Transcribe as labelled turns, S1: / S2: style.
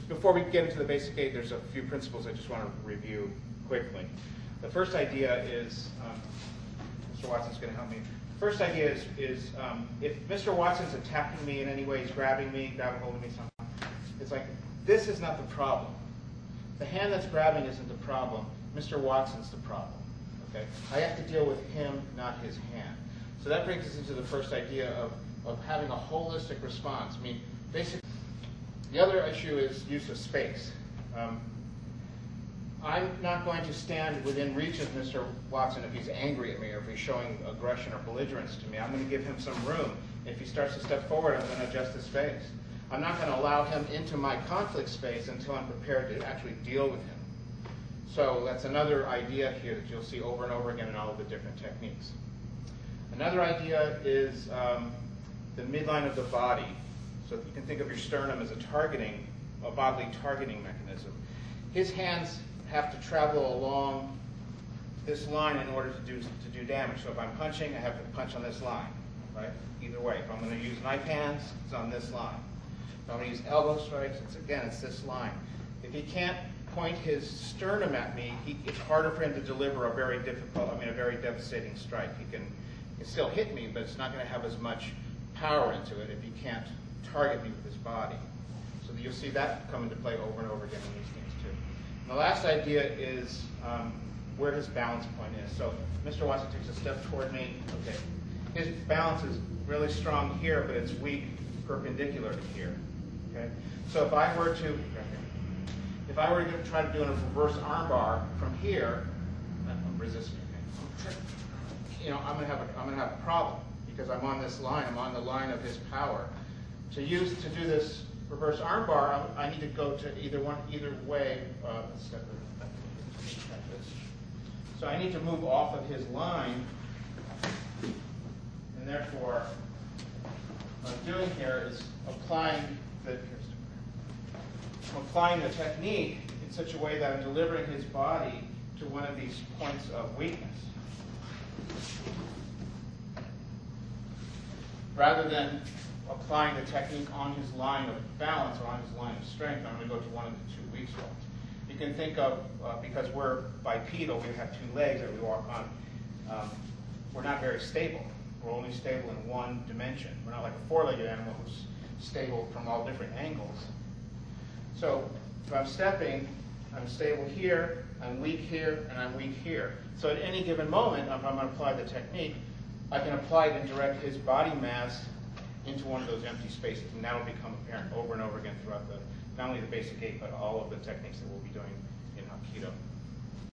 S1: before we get into the basic gait, there's a few principles I just want to review quickly. The first idea is, Mr. Watson's going to help me. The first idea is if Mr. Watson's attacking me in any way, he's grabbing hold of me somehow, it's like, this is not the problem. The hand that's grabbing isn't the problem. Mr. Watson's the problem. Okay? I have to deal with him, not his hand. So that brings us into the first idea of having a holistic response. I mean, basically, the other issue is use of space. I'm not going to stand within reach of Mr. Watson if he's angry at me or if he's showing aggression or belligerence to me. I'm going to give him some room. If he starts to step forward, I'm going to adjust his space. I'm not going to allow him into my conflict space until I'm prepared to actually deal with him. So that's another idea here that you'll see over and over again in all of the different techniques. Another idea is the midline of the body. So you can think of your sternum as a bodily targeting mechanism. His hands have to travel along this line in order to do damage. So if I'm punching, I have to punch on this line, right? Either way. If I'm going to use knife hands, it's on this line. If I'm going to use elbow strikes, it's this line. If he can't point his sternum at me, it's harder for him to deliver a very devastating strike. He can still hit me, but it's not going to have as much power into it if he can't target me with his body. So you'll see that come into play over and over again in these things too. And the last idea is where his balance point is. So Mr. Watson takes a step toward me. Okay, his balance is really strong here, but it's weak perpendicular to here. Okay, so if I were to try to do a reverse armbar from here, resist me. Okay. You know, I'm gonna have a problem because I'm on this line. I'm on the line of his power. To do this reverse armbar, I need to go to either way. So I need to move off of his line, and therefore, what I'm doing here is applying the technique in such a way that I'm delivering his body to one of these points of weakness. Rather than applying the technique on his line of balance or on his line of strength, I'm going to go to one of the two weak spots. You can think of, because we're bipedal, we have two legs that we walk on, we're not very stable. We're only stable in one dimension. We're not like a four-legged animal who's stable from all different angles. So if I'm stepping, I'm stable here, I'm weak here, and I'm weak here. So at any given moment, if I'm going to apply the technique, I can apply it and direct his body mass into one of those empty spaces, and that will become apparent over and over again throughout not only the basic gait, but all of the techniques that we'll be doing in Hapkido.